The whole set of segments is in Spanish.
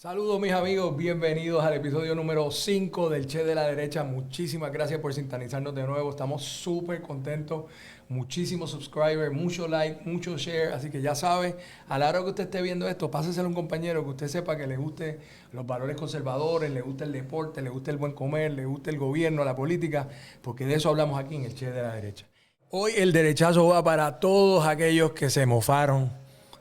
Saludos mis amigos, bienvenidos al episodio número 5 del Che de la Derecha. Muchísimas gracias por sintonizarnos de nuevo, estamos súper contentos, muchísimos subscribers, mucho like, mucho share, así que ya sabe, a la hora que usted esté viendo esto, páseselo a un compañero que usted sepa que le guste los valores conservadores, le gusta el deporte, le gusta el buen comer, le gusta el gobierno, la política, porque de eso hablamos aquí en el Che de la Derecha. Hoy el derechazo va para todos aquellos que se mofaron,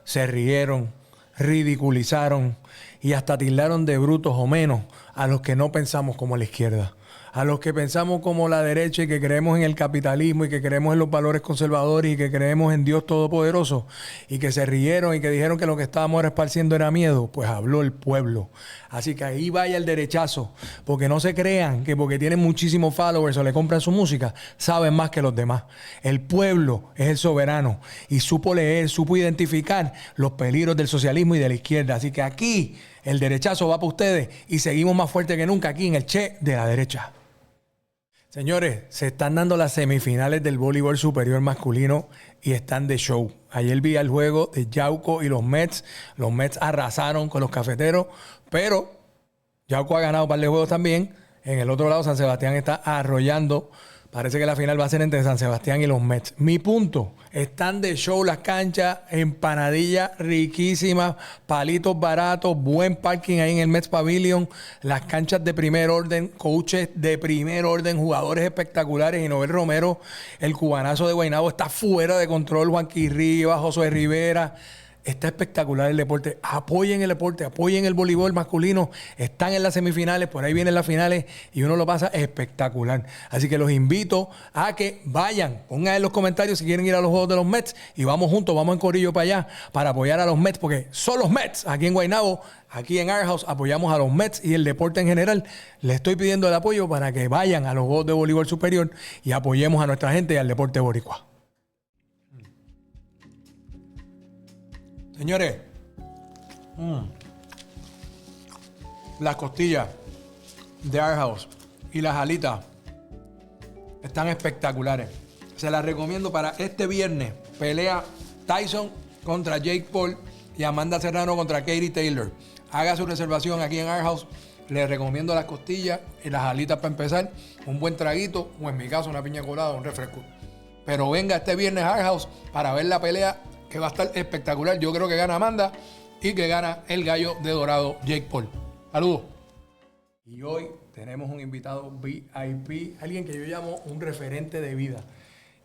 se rieron, ridiculizaron y hasta tildaron de brutos o menos a los que no pensamos como la izquierda, a los que pensamos como la derecha y que creemos en el capitalismo y que creemos en los valores conservadores y que creemos en Dios Todopoderoso y que se rieron y que dijeron que lo que estábamos esparciendo era miedo. Pues habló el pueblo. Así que ahí vaya el derechazo, porque no se crean que porque tienen muchísimos followers o le compran su música, saben más que los demás. El pueblo es el soberano y supo leer, supo identificar los peligros del socialismo y de la izquierda. Así que aquí el derechazo va para ustedes y seguimos más fuerte que nunca aquí en el Che de la Derecha. Señores, se están dando las semifinales del voleibol superior masculino y están de show. Ayer vi el juego de Yauco y los Mets. Los Mets arrasaron con los cafeteros, pero Yauco ha ganado un par de juegos también. En el otro lado, San Sebastián está arrollando. Parece que la final va a ser entre San Sebastián y los Mets. Mi punto, están de show las canchas, empanadillas riquísimas, palitos baratos, buen parking ahí en el Mets Pavilion, las canchas de primer orden, coaches de primer orden, jugadores espectaculares. Y Noel Romero, el cubanazo de Guaynabo, está fuera de control. Juanqui Rivas, Josué Rivera. Está espectacular el deporte. Apoyen el deporte, apoyen el voleibol masculino. Están en las semifinales, por ahí vienen las finales y uno lo pasa espectacular. Así que los invito a que vayan, pongan en los comentarios si quieren ir a los juegos de los Mets y vamos juntos, vamos en corillo para allá para apoyar a los Mets, porque son los Mets aquí en Guaynabo, aquí en Our House apoyamos a los Mets y el deporte en general. Les estoy pidiendo el apoyo para que vayan a los juegos de voleibol superior y apoyemos a nuestra gente y al deporte boricua. Señores, las costillas de Our House y las alitas están espectaculares. Se las recomiendo para este viernes. Pelea Tyson contra Jake Paul y Amanda Serrano contra Katie Taylor. Haga su reservación aquí en Our House. Les recomiendo las costillas y las alitas para empezar. Un buen traguito, o en mi caso una piña colada, un refresco. Pero venga este viernes a Our House para ver la pelea, que va a estar espectacular. Yo creo que gana Amanda y que gana el gallo de dorado Jake Paul. Saludos. Y hoy tenemos un invitado VIP, alguien que yo llamo un referente de vida.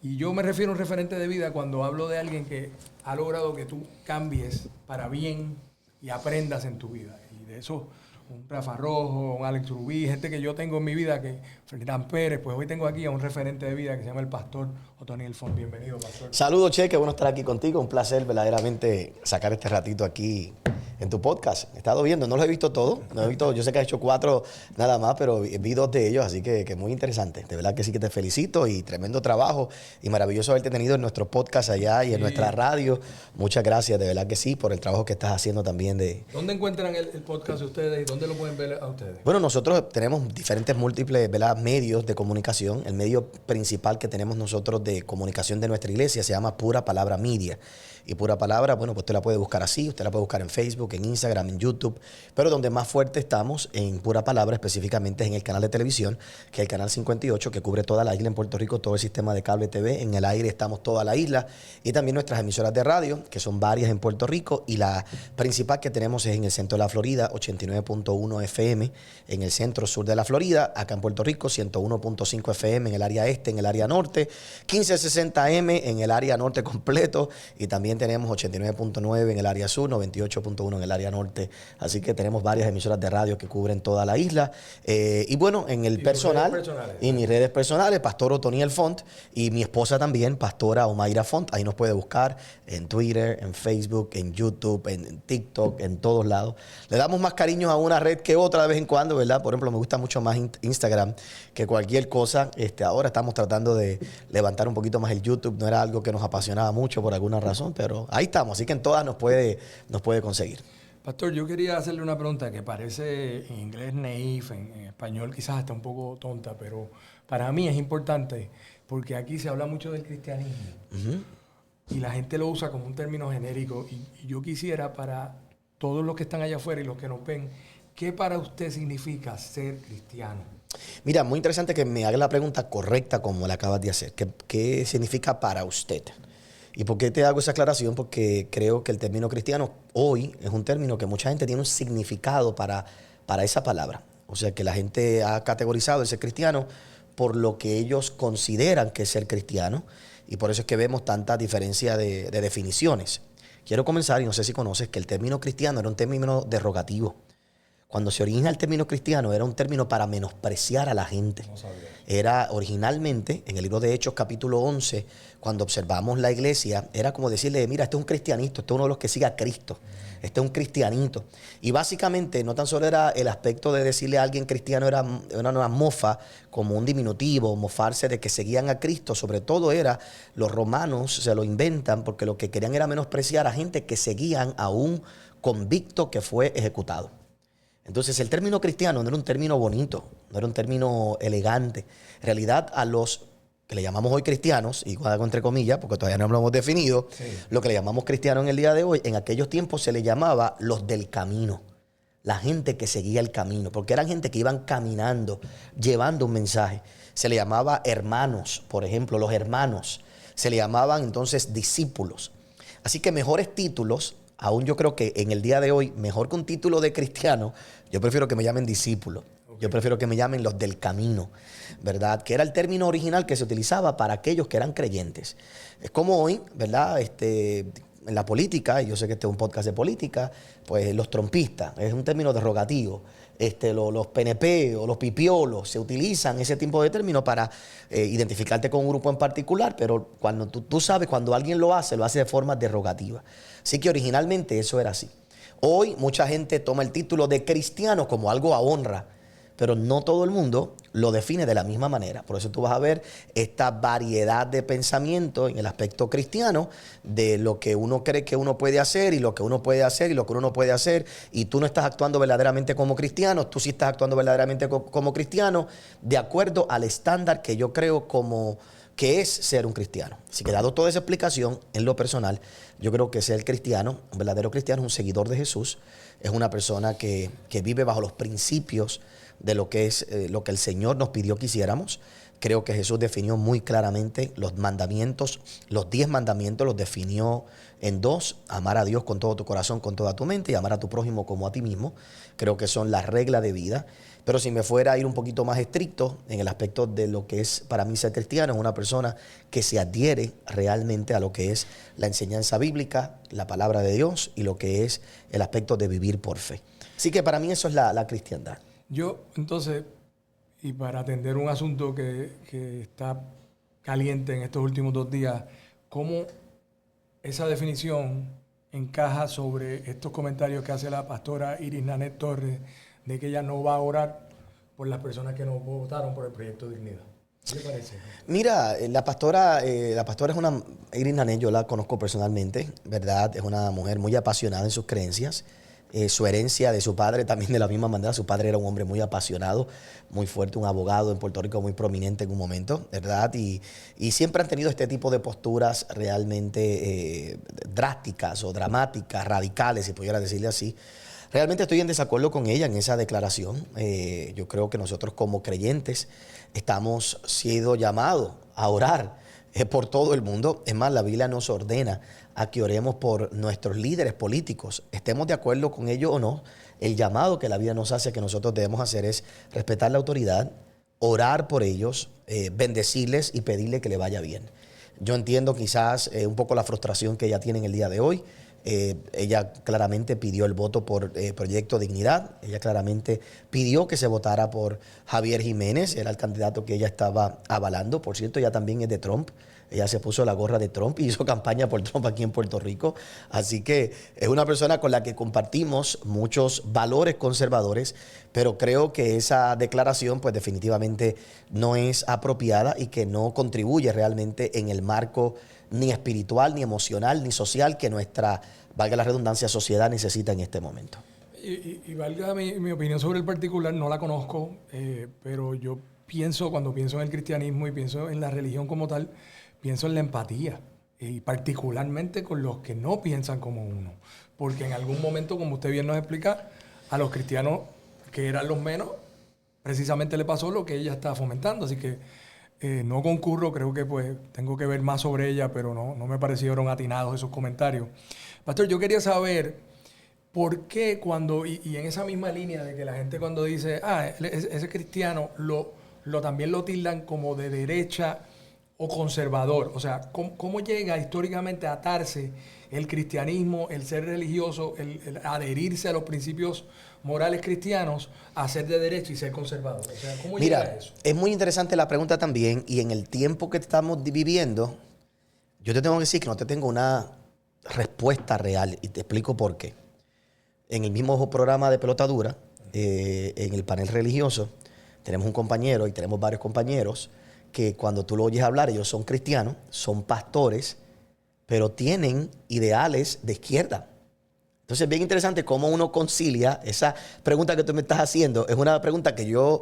Y yo me refiero a un referente de vida cuando hablo de alguien que ha logrado que tú cambies para bien y aprendas en tu vida. Y de eso, un Rafa Rojo, un Alex Rubí, gente que yo tengo en mi vida, que Ferdinand Pérez, pues hoy tengo aquí a un referente de vida que se llama el pastor Otoniel Font. Bienvenido, pastor. Saludos, Che, qué bueno estar aquí contigo. Un placer verdaderamente sacar este ratito aquí en tu podcast. He estado viendo, no lo he visto todo, no he visto, yo sé que has hecho 4 nada más, pero vi 2 de ellos, así que muy interesante. De verdad que sí que te felicito y tremendo trabajo y maravilloso haberte tenido en nuestro podcast allá y en nuestra radio. Muchas gracias, de verdad que sí, por el trabajo que estás haciendo también de... ¿Dónde encuentran el podcast de ustedes y dónde lo pueden ver a ustedes? Bueno, nosotros tenemos diferentes múltiples, ¿verdad?, medios de comunicación. El medio principal que tenemos nosotros de comunicación de nuestra iglesia se llama Pura Palabra Media. Y Pura Palabra, bueno, pues usted la puede buscar así, usted la puede buscar en Facebook, en Instagram, en YouTube, pero donde más fuerte estamos en Pura Palabra específicamente es en el canal de televisión, que es el canal 58, que cubre toda la isla en Puerto Rico, todo el sistema de cable TV. En el aire estamos toda la isla y también nuestras emisoras de radio, que son varias en Puerto Rico, y la principal que tenemos es en el centro de la Florida, 89.1 FM, en el centro sur de la Florida, acá en Puerto Rico, 101.5 FM en el área este, en el área norte, 1560M en el área norte completo, y también tenemos 89.9 en el área sur, 98.1 en el área norte. Así que tenemos varias emisoras de radio que cubren toda la isla. Y bueno, en el personal y mis redes personales, Pastor Otoniel Font, y mi esposa también, Pastora Omaira Font. Ahí nos puede buscar en Twitter, en Facebook, en YouTube, en TikTok, en todos lados. Le damos más cariño a una red que otra de vez en cuando, ¿verdad? Por ejemplo, me gusta mucho más Instagram que cualquier cosa. Ahora estamos tratando de levantar un poquito más el YouTube. No era algo que nos apasionaba mucho por alguna razón, pero ahí estamos. Así que en todas nos puede conseguir. Pastor, yo quería hacerle una pregunta que parece en inglés naif, en español quizás hasta un poco tonta, pero para mí es importante porque aquí se habla mucho del cristianismo y la gente lo usa como un término genérico y yo quisiera para todos los que están allá afuera y los que nos ven, ¿qué para usted significa ser cristiano? Mira, muy interesante que me haga la pregunta correcta como la acabas de hacer. ¿Qué significa para usted? ¿Y por qué te hago esa aclaración? Porque creo que el término cristiano hoy es un término que mucha gente tiene un significado para esa palabra. O sea, que la gente ha categorizado el ser cristiano por lo que ellos consideran que es ser cristiano. Y por eso es que vemos tanta diferencia de definiciones. Quiero comenzar, y no sé si conoces, que el término cristiano era un término derogativo. Cuando se origina el término cristiano, era un término para menospreciar a la gente. No sabía. Era originalmente, en el libro de Hechos, capítulo 11, cuando observamos la iglesia, era como decirle, mira, este es un cristianito, este es uno de los que sigue a Cristo. Este es un cristianito. Y básicamente, no tan solo era el aspecto de decirle a alguien cristiano, era una mofa, como un diminutivo, mofarse de que seguían a Cristo. Sobre todo era, los romanos se lo inventan porque lo que querían era menospreciar a gente que seguían a un convicto que fue ejecutado. Entonces el término cristiano no era un término bonito, no era un término elegante. En realidad a los que le llamamos hoy cristianos, y hago entre comillas porque todavía no lo hemos definido, sí, lo que le llamamos cristianos en el día de hoy, en aquellos tiempos se le llamaba los del camino. La gente que seguía el camino, porque eran gente que iban caminando, llevando un mensaje. Se le llamaba hermanos, por ejemplo, los hermanos. Se le llamaban entonces discípulos. Así que mejores títulos. Aún yo creo que en el día de hoy, mejor que un título de cristiano, yo prefiero que me llamen discípulo. Okay. Yo prefiero que me llamen los del camino, ¿verdad? Que era el término original que se utilizaba para aquellos que eran creyentes. Es como hoy, ¿verdad? En la política, y yo sé que este es un podcast de política, pues los trompistas, es un término derogativo. Los PNP o los pipiolos se utilizan ese tipo de términos para identificarte con un grupo en particular, pero cuando tú sabes, cuando alguien lo hace de forma derogativa. Así que originalmente eso era así. Hoy mucha gente toma el título de cristiano como algo a honra, pero no todo el mundo lo define de la misma manera. Por eso tú vas a ver esta variedad de pensamiento en el aspecto cristiano de lo que uno cree que uno puede hacer y lo que uno puede hacer y lo que uno no puede hacer. Y tú no estás actuando verdaderamente como cristiano, tú sí estás actuando verdaderamente como cristiano de acuerdo al estándar que yo creo como que es ser un cristiano. Así que dado toda esa explicación, en lo personal, yo creo que ser cristiano, un verdadero cristiano, es un seguidor de Jesús, es una persona que vive bajo los principios de lo que es lo que el Señor nos pidió que hiciéramos. Creo que Jesús definió muy claramente los mandamientos, los 10 mandamientos los definió en 2, amar a Dios con todo tu corazón, con toda tu mente y amar a tu prójimo como a ti mismo. Creo que son las reglas de vida. Pero si me fuera a ir un poquito más estricto en el aspecto de lo que es para mí ser cristiano, es una persona que se adhiere realmente a lo que es la enseñanza bíblica, la palabra de Dios y lo que es el aspecto de vivir por fe. Así que para mí eso es la cristiandad. Yo, entonces, y para atender un asunto que está caliente en estos últimos 2 días, ¿cómo esa definición encaja sobre estos comentarios que hace la pastora Iris Nanet Torres de que ella no va a orar por las personas que no votaron por el proyecto de Dignidad? ¿Qué le parece? Mira, la pastora es una, Iris Nanet, yo la conozco personalmente, ¿verdad? Es una mujer muy apasionada en sus creencias. Su herencia de su padre también de la misma manera. Su padre era un hombre muy apasionado, muy fuerte, un abogado en Puerto Rico muy prominente en un momento, ¿verdad? Y siempre han tenido este tipo de posturas realmente drásticas o dramáticas, radicales, si pudiera decirle así. Realmente estoy en desacuerdo con ella en esa declaración. Yo creo que nosotros como creyentes estamos siendo llamados a orar por todo el mundo. Es más, la Biblia nos ordena a que oremos por nuestros líderes políticos, estemos de acuerdo con ellos o no. El llamado que la Biblia nos hace, que nosotros debemos hacer, es respetar la autoridad, orar por ellos, bendecirles y pedirle que le vaya bien. Yo entiendo quizás un poco la frustración que ella tiene en el día de hoy. Ella claramente pidió el voto por Proyecto Dignidad. Ella claramente pidió que se votara por Javier Jiménez, era el candidato que ella estaba avalando. Por cierto, ella también es de Trump. Ella se puso la gorra de Trump y hizo campaña por Trump aquí en Puerto Rico. Así que es una persona con la que compartimos muchos valores conservadores, pero creo que esa declaración pues definitivamente no es apropiada y que no contribuye realmente en el marco ni espiritual, ni emocional, ni social que nuestra, valga la redundancia, sociedad necesita en este momento. Y valga mi opinión sobre el particular, no la conozco, pero yo pienso, cuando pienso en el cristianismo y pienso en la religión como tal, pienso en la empatía, y particularmente con los que no piensan como uno. porque en algún momento, como usted bien nos explica, a los cristianos que eran los menos, precisamente le pasó lo que ella está fomentando. Así que no concurro, creo que pues tengo que ver más sobre ella, pero no me parecieron atinados esos comentarios. Pastor, yo quería saber por qué cuando, y en esa misma línea de que la gente cuando dice, ese cristiano, también lo tildan como de derecha o conservador. O sea, ¿cómo llega históricamente a atarse el cristianismo, el ser religioso, el adherirse a los principios morales cristianos, a ser de derecha y ser conservador? O sea, ¿cómo llega a eso? Es muy interesante la pregunta también, y en el tiempo que estamos viviendo, yo te tengo que decir que no te tengo una respuesta real, y te explico por qué. En el mismo programa de Pelota Dura, en el panel religioso, tenemos un compañero y tenemos varios compañeros que cuando tú lo oyes hablar, ellos son cristianos, son pastores, pero tienen ideales de izquierda. Entonces es bien interesante cómo uno concilia esa pregunta que tú me estás haciendo. Es una pregunta que yo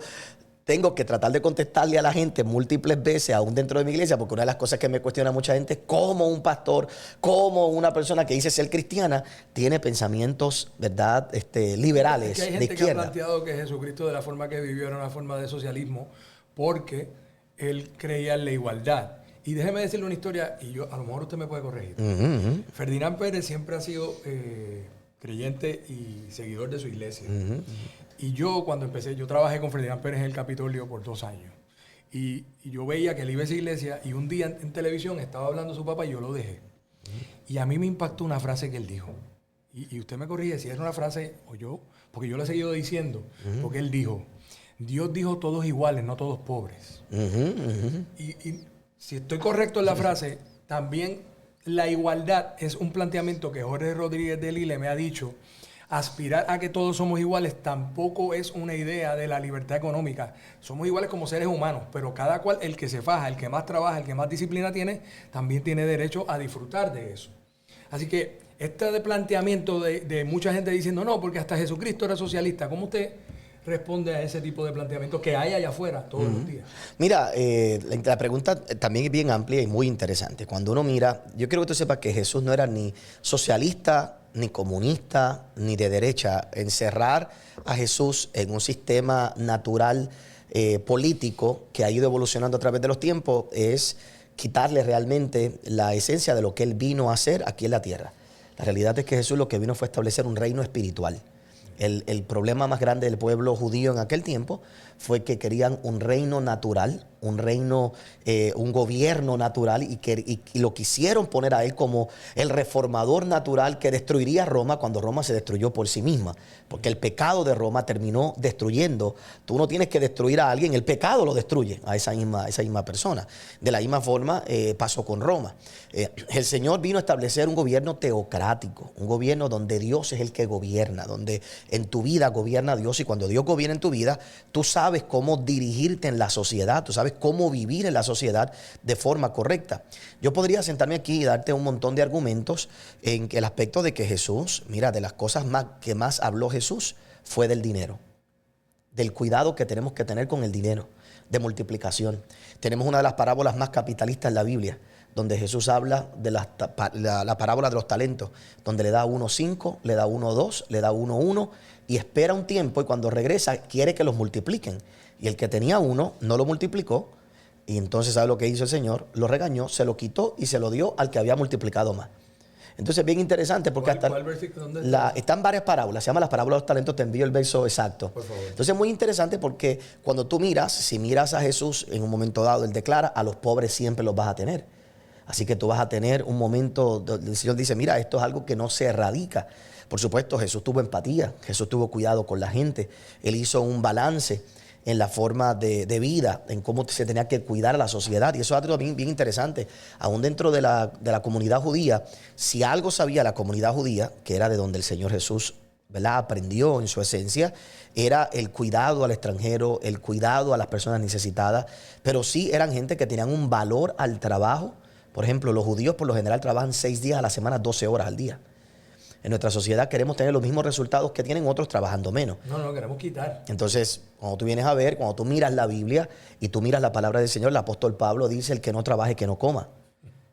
tengo que tratar de contestarle a la gente múltiples veces, aún dentro de mi iglesia, porque una de las cosas que me cuestiona mucha gente es cómo un pastor, cómo una persona que dice ser cristiana tiene pensamientos, ¿verdad?, liberales, es que hay gente de izquierda. que ha planteado que Jesucristo, de la forma que vivió, era una forma de socialismo, porque él creía en la igualdad. Y déjeme decirle una historia, y a lo mejor usted me puede corregir. Ferdinand Pérez siempre ha sido creyente y seguidor de su iglesia. Y yo cuando empecé, yo trabajé con Ferdinand Pérez en el Capitolio por 2 años. Y yo veía que él iba a esa iglesia y un día en televisión estaba hablando su papá y yo lo dejé. Y a mí me impactó una frase que él dijo. Y usted me corrige si es una frase o yo, porque yo lo he seguido diciendo, porque él dijo, Dios dijo todos iguales, no todos pobres. Y si estoy correcto en la frase, también la igualdad es un planteamiento que Jorge Rodríguez de Lille me ha dicho. Aspirar a que todos somos iguales tampoco es una idea de la libertad económica. Somos iguales como seres humanos, pero cada cual, el que se faja, el que más trabaja, el que más disciplina tiene, también tiene derecho a disfrutar de eso. Así que este planteamiento de mucha gente diciendo, no, porque hasta Jesucristo era socialista, ¿cómo usted responde a ese tipo de planteamiento que hay allá afuera todos los días? Mira, la pregunta también es bien amplia y muy interesante. Cuando uno mira, yo quiero que tú sepas que Jesús no era ni socialista, ni comunista, ni de derecha. Encerrar a Jesús en un sistema natural político que ha ido evolucionando a través de los tiempos es quitarle realmente la esencia de lo que él vino a hacer aquí en la tierra. La realidad es que Jesús lo que vino fue a establecer un reino espiritual. El problema más grande del pueblo judío en aquel tiempo fue que querían un reino natural, un reino, un gobierno natural, y lo quisieron poner a él como el reformador natural que destruiría Roma cuando Roma se destruyó por sí misma. Porque el pecado de Roma terminó destruyendo. Tú no tienes que destruir a alguien, el pecado lo destruye a esa misma persona. De la misma forma pasó con Roma. El Señor vino a establecer un gobierno teocrático, un gobierno donde Dios es el que gobierna, donde en tu vida gobierna Dios, y cuando Dios gobierna en tu vida, tú sabes cómo dirigirte en la sociedad, tú sabes cómo vivir en la sociedad de forma correcta. Yo podría sentarme aquí y darte un montón de argumentos en el aspecto de que Jesús, mira, de las cosas que más habló Jesús fue del dinero, del cuidado que tenemos que tener con el dinero, de multiplicación. Tenemos una de las parábolas más capitalistas en la Biblia, donde Jesús habla de la parábola de los talentos, donde le da a uno 5, le da a uno 2, le da a uno 1, y espera un tiempo, y cuando regresa quiere que los multipliquen. Y el que tenía 1 no lo multiplicó, y entonces ¿sabe lo que hizo el Señor? Lo regañó, se lo quitó y se lo dio al que había multiplicado más. Entonces es bien interesante porque ¿Cuál versículo? ¿Dónde está? Están varias parábolas, se llama las parábolas de los talentos, te envío el verso exacto. Por favor. Entonces es muy interesante porque cuando tú miras, si miras a Jesús en un momento dado, Él declara, a los pobres siempre los vas a tener. Así que tú vas a tener un momento, el Señor dice, mira, esto es algo que no se erradica. Por supuesto, Jesús tuvo empatía, Jesús tuvo cuidado con la gente, Él hizo un balance en la forma de vida, en cómo se tenía que cuidar a la sociedad. Y eso es algo bien interesante. Aún dentro de la comunidad judía, si algo sabía la comunidad judía, que era de donde el Señor Jesús, ¿verdad?, aprendió en su esencia, era el cuidado al extranjero, el cuidado a las personas necesitadas. Pero sí eran gente que tenían un valor al trabajo. Por ejemplo, los judíos por lo general trabajan 6 días a la semana, 12 horas al día. En nuestra sociedad queremos tener los mismos resultados que tienen otros trabajando menos. No, queremos quitar. Entonces, cuando tú vienes a ver, cuando tú miras la Biblia y tú miras la palabra del Señor, el apóstol Pablo dice, el que no trabaje, que no coma.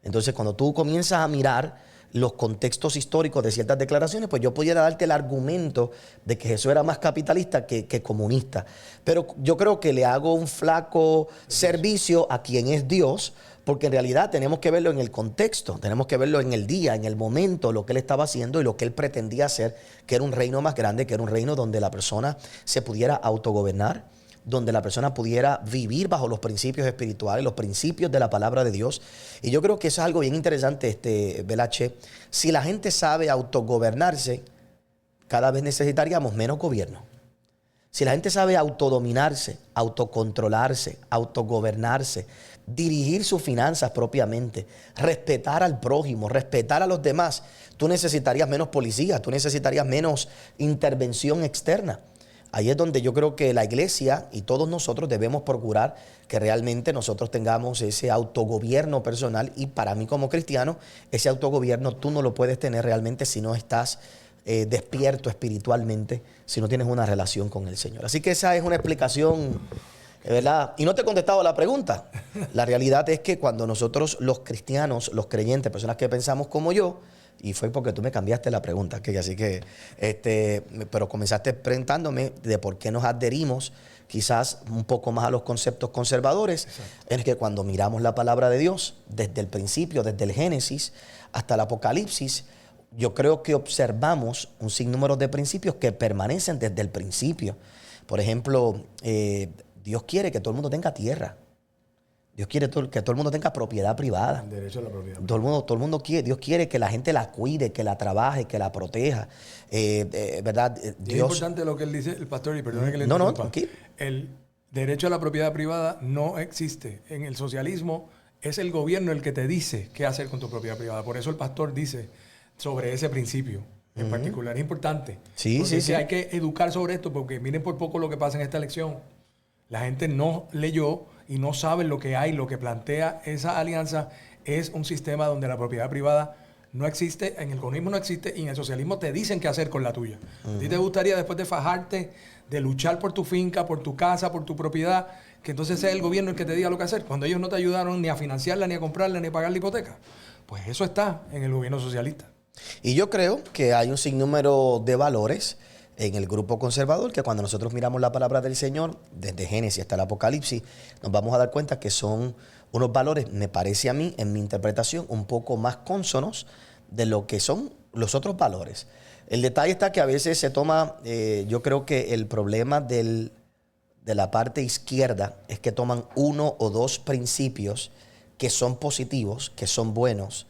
Entonces, cuando tú comienzas a mirar los contextos históricos de ciertas declaraciones, pues yo pudiera darte el argumento de que Jesús era más capitalista que comunista. Pero yo creo que le hago un flaco servicio a quien es Dios, porque en realidad tenemos que verlo en el contexto, tenemos que verlo en el día, en el momento, lo que él estaba haciendo y lo que él pretendía hacer, que era un reino más grande, que era un reino donde la persona se pudiera autogobernar, donde la persona pudiera vivir bajo los principios espirituales, los principios de la palabra de Dios. Y yo creo que eso es algo bien interesante, Belache. Si la gente sabe autogobernarse, cada vez necesitaríamos menos gobierno. Si la gente sabe autodominarse, autocontrolarse, autogobernarse, dirigir sus finanzas propiamente, respetar al prójimo, respetar a los demás, tú necesitarías menos policía, tú necesitarías menos intervención externa. Ahí es donde yo creo que la iglesia y todos nosotros debemos procurar que realmente nosotros tengamos ese autogobierno personal, y para mí como cristiano, ese autogobierno tú no lo puedes tener realmente si no estás despierto espiritualmente, si no tienes una relación con el Señor. Así que esa es una explicación, ¿verdad? Y no te he contestado la pregunta. La realidad es que cuando nosotros los cristianos, los creyentes, personas que pensamos como yo, y fue porque tú me cambiaste la pregunta, así que, pero comenzaste preguntándome de por qué nos adherimos quizás un poco más a los conceptos conservadores. Exacto. Es que cuando miramos la palabra de Dios, desde el principio, desde el Génesis hasta el Apocalipsis, yo creo que observamos un sinnúmero de principios que permanecen desde el principio. Por ejemplo, Dios quiere que todo el mundo tenga tierra. Dios quiere que todo el mundo tenga propiedad privada. El derecho a la propiedad. Todo el mundo quiere. Dios quiere que la gente la cuide, que la trabaje, que la proteja. ¿Verdad? Dios, es importante lo que él dice, el pastor, y perdone que le interrumpa. No, tranquilo. El derecho a la propiedad privada no existe. En el socialismo es el gobierno el que te dice qué hacer con tu propiedad privada. Por eso el pastor dice sobre ese principio en particular. Es importante. Sí. Hay que educar sobre esto, porque miren por poco lo que pasa en esta elección. La gente no leyó y no sabe lo que hay. Lo que plantea esa alianza es un sistema donde la propiedad privada no existe, en el comunismo no existe, y en el socialismo te dicen qué hacer con la tuya. ¿A ti te gustaría, después de fajarte, de luchar por tu finca, por tu casa, por tu propiedad, que entonces sea el gobierno el que te diga lo que hacer, cuando ellos no te ayudaron ni a financiarla, ni a comprarla, ni a pagar la hipoteca? Pues eso está en el gobierno socialista. Y yo creo que hay un sinnúmero de valores en el grupo conservador que cuando nosotros miramos la palabra del Señor, desde Génesis hasta el Apocalipsis, nos vamos a dar cuenta que son unos valores, me parece a mí, en mi interpretación, un poco más cónsonos de lo que son los otros valores. El detalle está que a veces se toma, yo creo que el problema de la parte izquierda es que toman uno o dos principios que son positivos, que son buenos,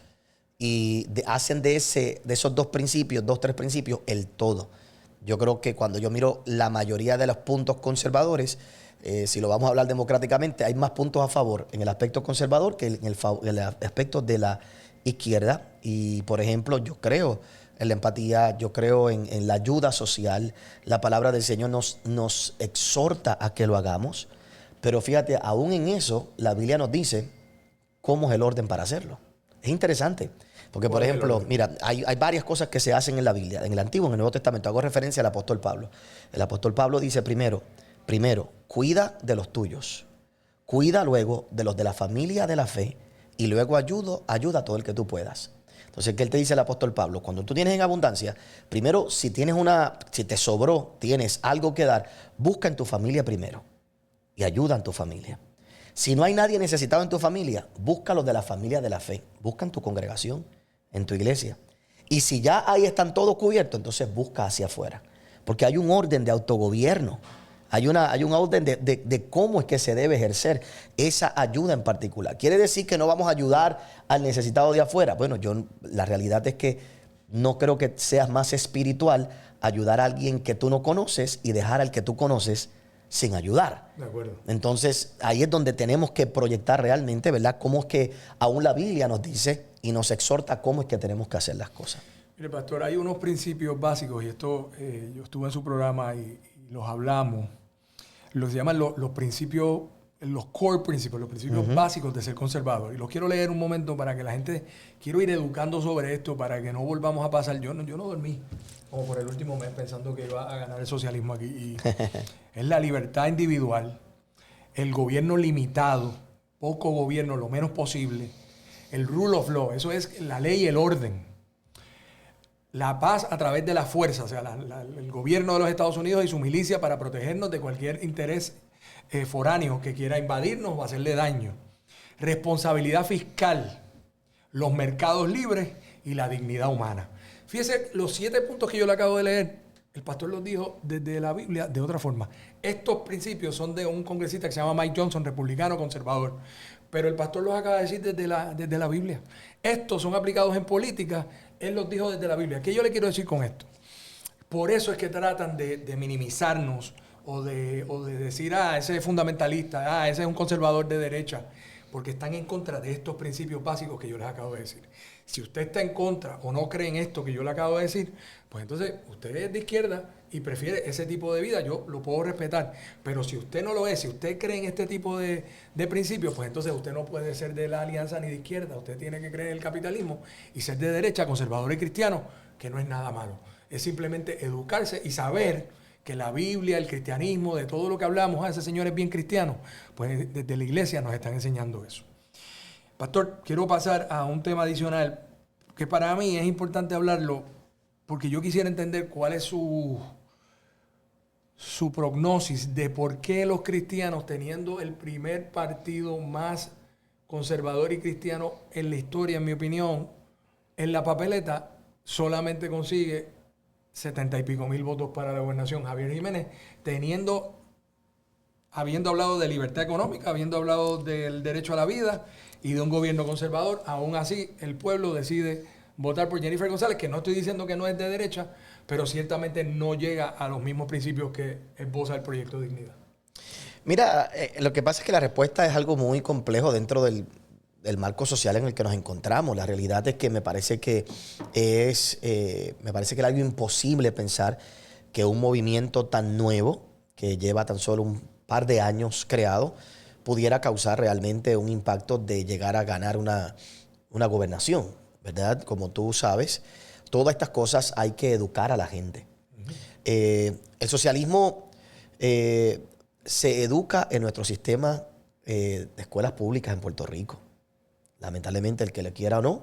y hacen de esos dos principios, tres principios, el todo. Yo creo que cuando yo miro la mayoría de los puntos conservadores, si lo vamos a hablar democráticamente, hay más puntos a favor en el aspecto conservador que en el aspecto de la izquierda. Y, por ejemplo, yo creo en la empatía, yo creo en la ayuda social. La palabra del Señor nos exhorta a que lo hagamos. Pero fíjate, aún en eso, la Biblia nos dice cómo es el orden para hacerlo. Es interesante. Porque, por ejemplo, mira, hay varias cosas que se hacen en la Biblia, en el Antiguo y en el Nuevo Testamento. Hago referencia al apóstol Pablo. El apóstol Pablo dice primero, cuida de los tuyos. Cuida luego de los de la familia de la fe. Y luego ayuda a todo el que tú puedas. Entonces, ¿qué él te dice el apóstol Pablo? Cuando tú tienes en abundancia, primero, si te sobró, tienes algo que dar, busca en tu familia primero. Y ayuda en tu familia. Si no hay nadie necesitado en tu familia, busca los de la familia de la fe. Busca en tu congregación, en tu iglesia. Y si ya ahí están todos cubiertos, entonces busca hacia afuera. Porque hay un orden de autogobierno. Hay un orden de cómo es que se debe ejercer esa ayuda en particular. ¿Quiere decir que no vamos a ayudar al necesitado de afuera? Bueno, la realidad es que no creo que seas más espiritual ayudar a alguien que tú no conoces y dejar al que tú conoces sin ayudar. De acuerdo. Entonces, ahí es donde tenemos que proyectar realmente, ¿verdad? Cómo es que aún la Biblia nos dice y nos exhorta cómo es que tenemos que hacer las cosas. Mire, pastor, hay unos principios básicos, y esto yo estuve en su programa y los hablamos. Los llaman los principios, los core principios, los principios básicos de ser conservador. Y los quiero leer un momento para que la gente, quiero ir educando sobre esto para que no volvamos a pasar. Yo no dormí como por el último mes pensando que iba a ganar el socialismo aquí. Y es la libertad individual, el gobierno limitado, poco gobierno, lo menos posible, el rule of law, eso es la ley y el orden. la paz a través de la fuerza, o sea, el gobierno de los Estados Unidos y su milicia para protegernos de cualquier interés foráneo que quiera invadirnos o hacerle daño. Responsabilidad fiscal, los mercados libres y la dignidad humana. Fíjese, los 7 puntos que yo le acabo de leer, el pastor los dijo desde la Biblia de otra forma. Estos principios son de un congresista que se llama Mike Johnson, republicano conservador. Pero el pastor los acaba de decir desde la Biblia. Estos son aplicados en política, él los dijo desde la Biblia. ¿Qué yo le quiero decir con esto? Por eso es que tratan de minimizarnos o de decir, ese es fundamentalista, ese es un conservador de derecha, porque están en contra de estos principios básicos que yo les acabo de decir. Si usted está en contra o no cree en esto que yo le acabo de decir, pues entonces usted es de izquierda y prefiere ese tipo de vida, yo lo puedo respetar. Pero si usted no lo es, si usted cree en este tipo de principios, pues entonces usted no puede ser de la alianza ni de izquierda. Usted tiene que creer en el capitalismo y ser de derecha, conservador y cristiano, que no es nada malo. Es simplemente educarse y saber que la Biblia, el cristianismo, de todo lo que hablamos, ese señor es bien cristiano, pues desde la iglesia nos están enseñando eso. Pastor, quiero pasar a un tema adicional que para mí es importante hablarlo porque yo quisiera entender cuál es su prognosis de por qué los cristianos, teniendo el primer partido más conservador y cristiano en la historia, en mi opinión, en la papeleta solamente consigue 70 y pico mil votos para la gobernación. Javier Jiménez, habiendo hablado de libertad económica, habiendo hablado del derecho a la vida y de un gobierno conservador, aún así el pueblo decide votar por Jennifer González, que no estoy diciendo que no es de derecha, pero ciertamente no llega a los mismos principios que esboza el Proyecto Dignidad. Mira, lo que pasa es que la respuesta es algo muy complejo dentro del marco social en el que nos encontramos. La realidad es que me parece que es algo imposible pensar que un movimiento tan nuevo, que lleva tan solo un par de años creado, pudiera causar realmente un impacto de llegar a ganar una gobernación, ¿verdad? Como tú sabes, todas estas cosas hay que educar a la gente. El socialismo se educa en nuestro sistema de escuelas públicas en Puerto Rico. Lamentablemente, el que le quiera o no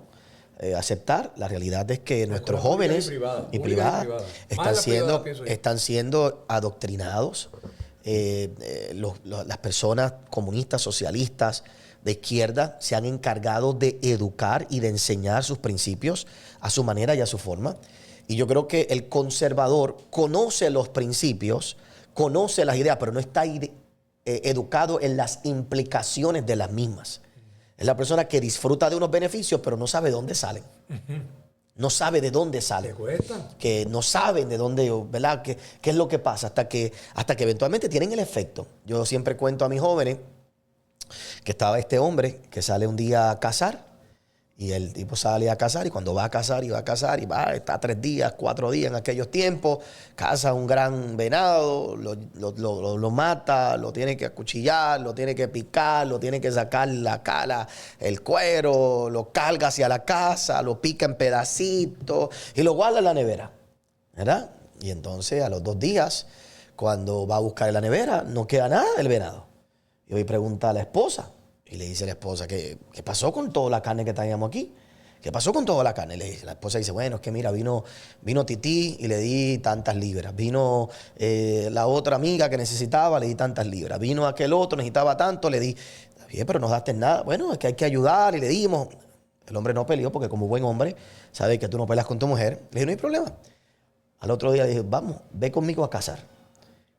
aceptar, la realidad es que nuestros jóvenes y privadas están siendo adoctrinados. Las personas comunistas, socialistas, de izquierda, se han encargado de educar y de enseñar sus principios a su manera y a su forma. Y yo creo que el conservador conoce los principios, conoce las ideas, pero no está educado en las implicaciones de las mismas. Es la persona que disfruta de unos beneficios, pero no sabe dónde salen. No sabe de dónde salen. Que no saben de dónde, ¿verdad? ¿Qué es lo que pasa? Hasta que eventualmente tienen el efecto. Yo siempre cuento a mis jóvenes que estaba este hombre que sale un día a cazar, y el tipo sale a cazar, y cuando va a cazar, está 3 días, 4 días en aquellos tiempos, caza un gran venado, lo mata, lo tiene que acuchillar, lo tiene que picar, lo tiene que sacar la cala, el cuero, lo carga hacia la casa, lo pica en pedacitos y lo guarda en la nevera, ¿verdad? Y entonces a los 2 días, cuando va a buscar en la nevera, no queda nada del venado. Y hoy pregunta a la esposa, y le dice a la esposa, ¿qué pasó con toda la carne que teníamos aquí? ¿Qué pasó con toda la carne? La esposa dice, bueno, es que mira, vino Tití y le di tantas libras. Vino la otra amiga que necesitaba, le di tantas libras. Vino aquel otro, necesitaba tanto, le di. Bien, pero no daste nada. Bueno, es que hay que ayudar y le dimos. El hombre no peleó porque como buen hombre sabe que tú no peleas con tu mujer. Le dije, no hay problema. Al otro día le dije, vamos, ve conmigo a cazar.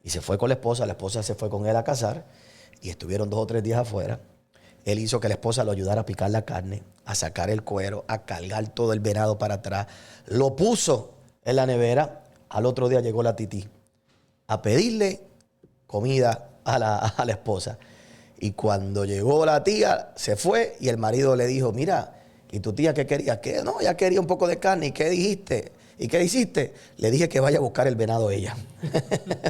Y se fue con la esposa se fue con él a cazar. Y estuvieron 2 o 3 días afuera. Él hizo que la esposa lo ayudara a picar la carne, a sacar el cuero, a cargar todo el venado para atrás. Lo puso en la nevera. Al otro día llegó la tití a pedirle comida a la esposa. Y cuando llegó la tía, se fue y el marido le dijo, mira, ¿y tu tía qué quería? ¿Qué? No, ella quería un poco de carne. ¿Y qué dijiste? ¿Y qué hiciste? Le dije que vaya a buscar el venado ella.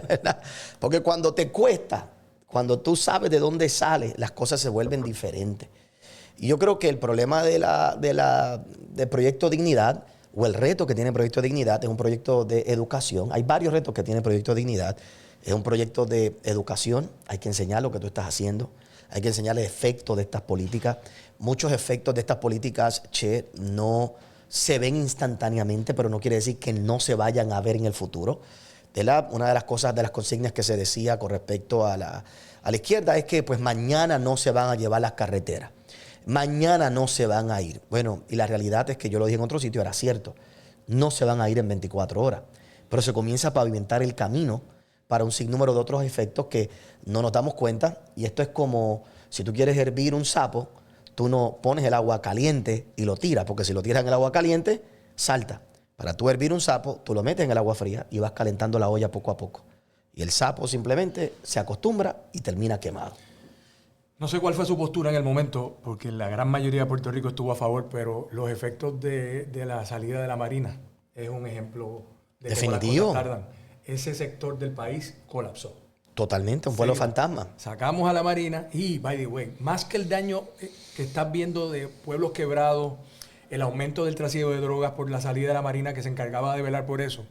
¿Verdad? Porque cuando te cuesta, cuando tú sabes de dónde sale, las cosas se vuelven diferentes. Y yo creo que el problema del Proyecto Dignidad, o el reto que tiene el Proyecto Dignidad, es un proyecto de educación. Hay varios retos que tiene el Proyecto Dignidad. Es un proyecto de educación. Hay que enseñar lo que tú estás haciendo. Hay que enseñar el efecto de estas políticas. Muchos efectos de estas políticas, no se ven instantáneamente, pero no quiere decir que no se vayan a ver en el futuro. Una de las cosas, de las consignas que se decía con respecto a la izquierda es que pues mañana no se van a llevar las carreteras. Mañana no se van a ir. Bueno, y la realidad es que yo lo dije en otro sitio, era cierto. No se van a ir en 24 horas. Pero se comienza a pavimentar el camino para un sinnúmero de otros efectos que no nos damos cuenta. Y esto es como si tú quieres hervir un sapo, tú no pones el agua caliente y lo tiras, porque si lo tiras en el agua caliente, salta. Para tú hervir un sapo, tú lo metes en el agua fría y vas calentando la olla poco a poco. Y el sapo simplemente se acostumbra y termina quemado. No sé cuál fue su postura en el momento, porque la gran mayoría de Puerto Rico estuvo a favor, pero los efectos de la salida de la Marina es un ejemplo de definitivo. Cómo las cosas tardan. Ese sector del país colapsó. Totalmente, un pueblo fantasma. Sacamos a la Marina y, by the way, más que el daño que estás viendo de pueblos quebrados, el aumento del trasiego de drogas por la salida de la Marina que se encargaba de velar por eso.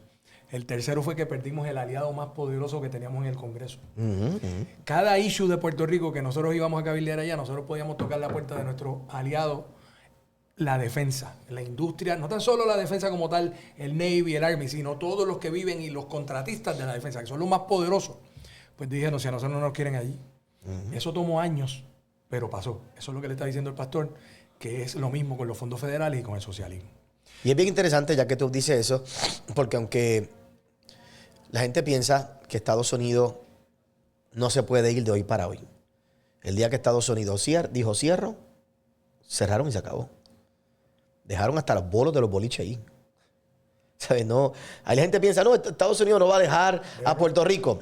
El tercero fue que perdimos el aliado más poderoso que teníamos en el Congreso. Cada issue de Puerto Rico que nosotros íbamos a cabildear allá, nosotros podíamos tocar la puerta de nuestro aliado, la defensa, la industria, no tan solo la defensa como tal, el Navy, el Army, sino todos los que viven y los contratistas de la defensa, que son los más poderosos. Pues dijeron, si a nosotros no nos quieren allí. Eso tomó años, pero pasó. Eso es lo que le está diciendo el pastor, que es lo mismo con los fondos federales y con el socialismo. Y es bien interesante ya que tú dices eso, porque aunque la gente piensa que Estados Unidos no se puede ir de hoy para hoy. El día que Estados Unidos dijo cierro, cerraron y se acabó. Dejaron hasta los bolos de los boliches ahí. ¿Sabes? No, ahí la gente piensa, no, Estados Unidos no va a dejar a Puerto Rico.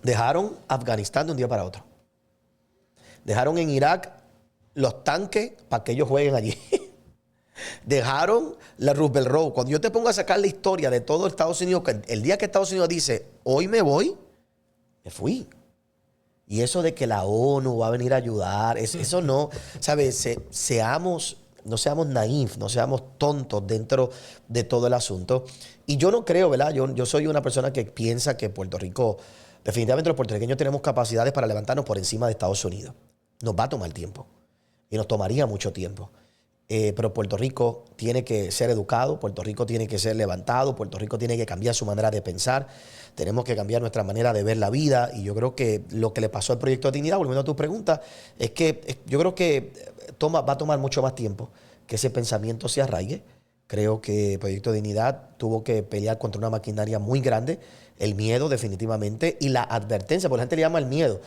Dejaron Afganistán de un día para otro. Dejaron en Irak los tanques para que ellos jueguen allí. Dejaron la Roosevelt Road. Cuando yo te pongo a sacar la historia de todo Estados Unidos, el día que Estados Unidos dice, hoy me voy, me fui. Y eso de que la ONU va a venir a ayudar, eso no, ¿sabes? No seamos naif, no seamos tontos dentro de todo el asunto. Y yo no creo, ¿verdad? Yo soy una persona que piensa que Puerto Rico, definitivamente los puertorriqueños tenemos capacidades para levantarnos por encima de Estados Unidos. Nos va a tomar tiempo. Y nos tomaría mucho tiempo. Pero Puerto Rico tiene que ser educado, Puerto Rico tiene que ser levantado, Puerto Rico tiene que cambiar su manera de pensar, tenemos que cambiar nuestra manera de ver la vida y yo creo que lo que le pasó al Proyecto de Dignidad, volviendo a tu pregunta, es que yo creo que va a tomar mucho más tiempo que ese pensamiento se arraigue. Creo que el Proyecto de Dignidad tuvo que pelear contra una maquinaria muy grande, el miedo definitivamente y la advertencia, porque la gente le llama el miedo.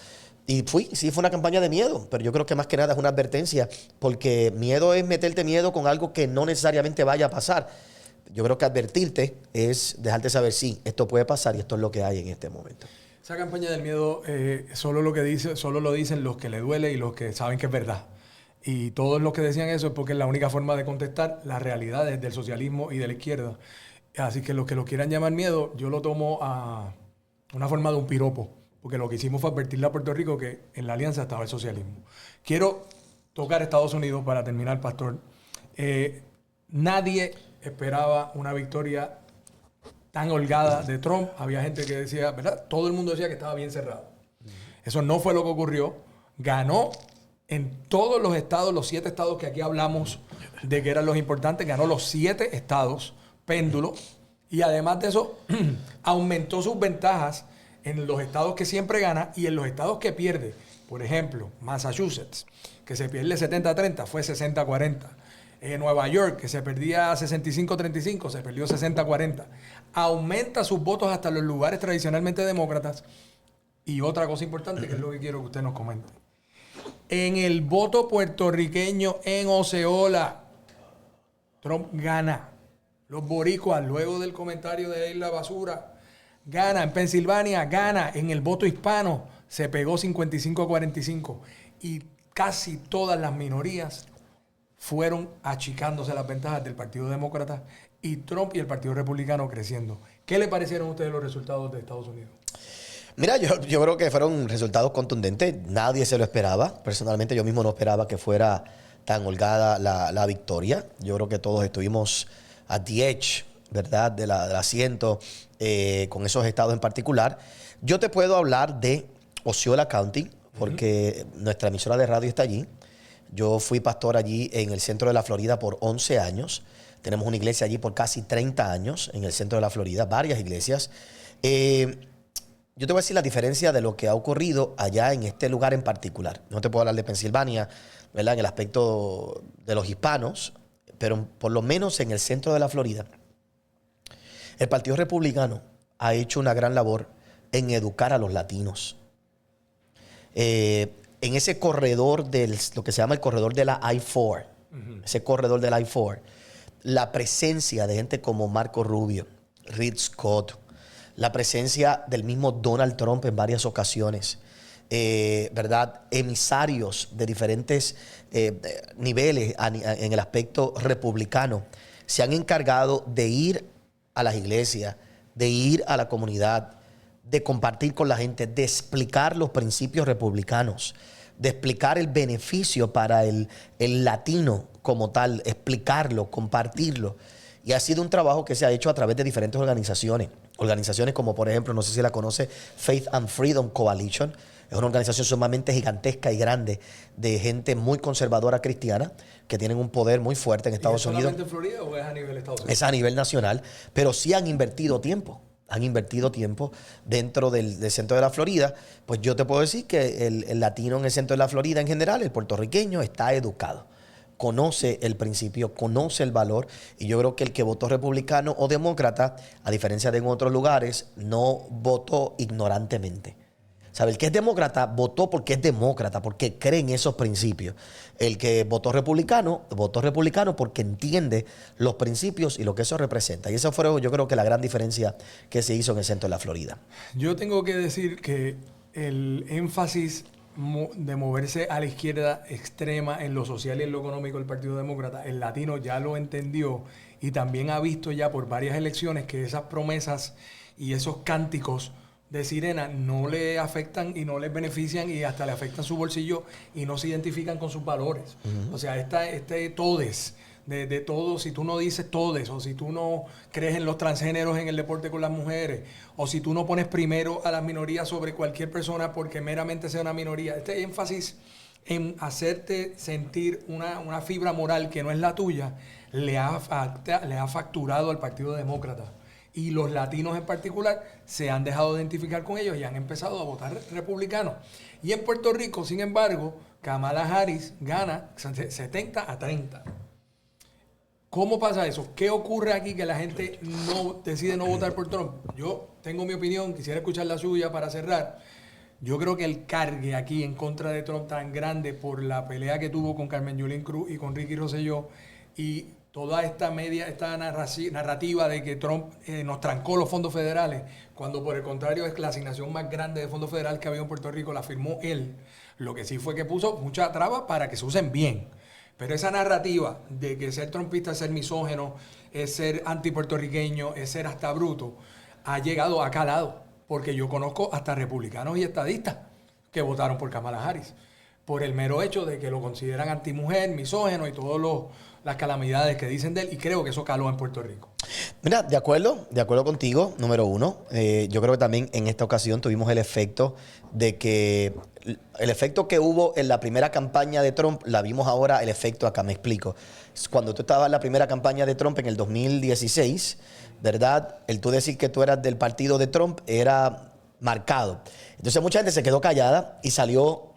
Y sí fue una campaña de miedo, pero yo creo que más que nada es una advertencia, porque miedo es meterte miedo con algo que no necesariamente vaya a pasar. Yo creo que advertirte es dejarte saber, sí, esto puede pasar y esto es lo que hay en este momento. Esa campaña del miedo solo lo dicen los que le duele y los que saben que es verdad. Y todos los que decían eso es porque es la única forma de contestar las realidades del socialismo y de la izquierda. Así que los que lo quieran llamar miedo, yo lo tomo a una forma de un piropo. Porque lo que hicimos fue advertirle a Puerto Rico que en la alianza estaba el socialismo. Quiero tocar Estados Unidos para terminar, Pastor. Nadie esperaba una victoria tan holgada de Trump. Había gente que decía, ¿verdad? Todo el mundo decía que estaba bien cerrado. Eso no fue lo que ocurrió. Ganó en todos los estados, los 7 estados que aquí hablamos de que eran los importantes. Ganó los 7 estados, péndulo. Y además de eso, aumentó sus ventajas en los estados que siempre gana y en los estados que pierde. Por ejemplo, Massachusetts, que se pierde 70-30, fue 60-40. Nueva York, que se perdía 65-35, se perdió 60-40. Aumenta sus votos hasta los lugares tradicionalmente demócratas. Y otra cosa importante, que es lo que quiero que usted nos comente. En el voto puertorriqueño en Osceola, Trump gana. Los boricuas, luego del comentario de Ir la Basura, gana. En Pensilvania, gana. En el voto hispano se pegó 55-45. Y casi todas las minorías fueron achicándose las ventajas del Partido Demócrata y Trump y el Partido Republicano creciendo. ¿Qué le parecieron a ustedes los resultados de Estados Unidos? Mira, yo creo que fueron resultados contundentes. Nadie se lo esperaba. Personalmente, yo mismo no esperaba que fuera tan holgada la victoria. Yo creo que todos estuvimos at the edge, ¿verdad?, del asiento con esos estados en particular. Yo te puedo hablar de Osceola County, porque nuestra emisora de radio está allí. Yo fui pastor allí en el centro de la Florida por 11 años. Tenemos una iglesia allí por casi 30 años en el centro de la Florida, varias iglesias. Yo te voy a decir la diferencia de lo que ha ocurrido allá en este lugar en particular. No te puedo hablar de Pensilvania, ¿verdad? En el aspecto de los hispanos, pero por lo menos en el centro de la Florida, el Partido Republicano ha hecho una gran labor en educar a los latinos. En ese corredor lo que se llama el corredor de la I-4, ese corredor de la I-4, la presencia de gente como Marco Rubio, Rick Scott, la presencia del mismo Donald Trump en varias ocasiones, ¿verdad? Emisarios de diferentes niveles en el aspecto republicano se han encargado de ir a las iglesias, de ir a la comunidad, de compartir con la gente, de explicar los principios republicanos, de explicar el beneficio para el latino como tal, explicarlo, compartirlo. Y ha sido un trabajo que se ha hecho a través de diferentes organizaciones. Organizaciones como, por ejemplo, no sé si la conoce, Faith and Freedom Coalition. Es una organización sumamente gigantesca y grande de gente muy conservadora cristiana que tienen un poder muy fuerte en Estados Unidos. ¿Es solamente en Florida o es a nivel de Estados Unidos? Es a nivel nacional, pero sí han invertido tiempo. Han invertido tiempo dentro del centro de la Florida. Pues yo te puedo decir que el latino en el centro de la Florida en general, el puertorriqueño, está educado. Conoce el principio, conoce el valor, y yo creo que el que votó republicano o demócrata, a diferencia de en otros lugares, no votó ignorantemente. ¿Sabe? El que es demócrata votó porque es demócrata, porque cree en esos principios. El que votó republicano porque entiende los principios y lo que eso representa. Y eso fue, yo creo, que la gran diferencia que se hizo en el centro de la Florida. Yo tengo que decir que el énfasis de moverse a la izquierda extrema en lo social y en lo económico del Partido Demócrata, el latino ya lo entendió y también ha visto ya por varias elecciones que esas promesas y esos cánticos de sirena no le afectan y no les benefician y hasta le afectan su bolsillo y no se identifican con sus valores. O sea, este todes, de todo, si tú no dices todes, o si tú no crees en los transgéneros en el deporte con las mujeres, o si tú no pones primero a las minorías sobre cualquier persona porque meramente sea una minoría, este énfasis en hacerte sentir una fibra moral que no es la tuya, le ha facturado al Partido Demócrata. Y los latinos en particular se han dejado de identificar con ellos y han empezado a votar republicanos. Y en Puerto Rico, sin embargo, Kamala Harris gana 70-30. ¿Cómo pasa eso? ¿Qué ocurre aquí que la gente decide no votar por Trump? Yo tengo mi opinión, quisiera escuchar la suya para cerrar. Yo creo que el cargue aquí en contra de Trump tan grande por la pelea que tuvo con Carmen Yulín Cruz y con Ricky Rosselló y toda esta narrativa de que Trump nos trancó los fondos federales, cuando por el contrario es la asignación más grande de fondos federales que había en Puerto Rico, la firmó él. Lo que sí fue que puso muchas trabas para que se usen bien. Pero esa narrativa de que ser trumpista es ser misógeno, es ser antipuertorriqueño, es ser hasta bruto, ha llegado a calado. Porque yo conozco hasta republicanos y estadistas que votaron por Kamala Harris, por el mero hecho de que lo consideran antimujer, misógeno y todas las calamidades que dicen de él, y creo que eso caló en Puerto Rico. Mira, de acuerdo contigo, número uno. Yo creo que también en esta ocasión tuvimos el efecto que hubo en la primera campaña de Trump, la vimos ahora el efecto acá, me explico. Cuando tú estabas en la primera campaña de Trump en el 2016, ¿verdad? El tú decir que tú eras del partido de Trump era marcado. Entonces mucha gente se quedó callada y salió.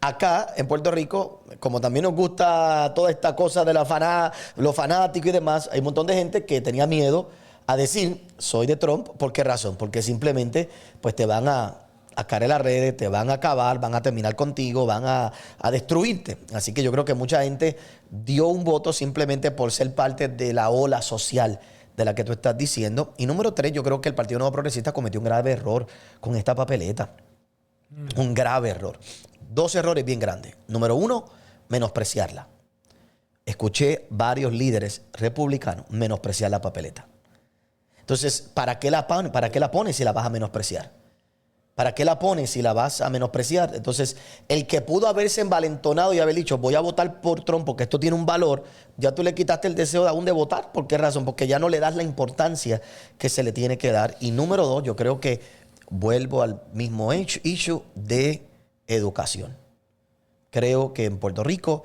Acá, en Puerto Rico, como también nos gusta toda esta cosa de los fanáticos y demás, hay un montón de gente que tenía miedo a decir, soy de Trump. ¿Por qué razón? Porque simplemente pues te van a caer en las redes, te van a acabar, van a terminar contigo, van a destruirte. Así que yo creo que mucha gente dio un voto simplemente por ser parte de la ola social de la que tú estás diciendo. Y número 3, yo creo que el Partido Nuevo Progresista cometió un grave error con esta papeleta. Un grave error. 2 errores bien grandes. Número 1, menospreciarla. Escuché varios líderes republicanos menospreciar la papeleta. Entonces, ¿para qué la pones si la vas a menospreciar? ¿Para qué la pones si la vas a menospreciar? Entonces, el que pudo haberse envalentonado y haber dicho, voy a votar por Trump porque esto tiene un valor, ya tú le quitaste el deseo aún de votar. ¿Por qué razón? Porque ya no le das la importancia que se le tiene que dar. Y número 2, yo creo que vuelvo al mismo issue de educación. Creo que en Puerto Rico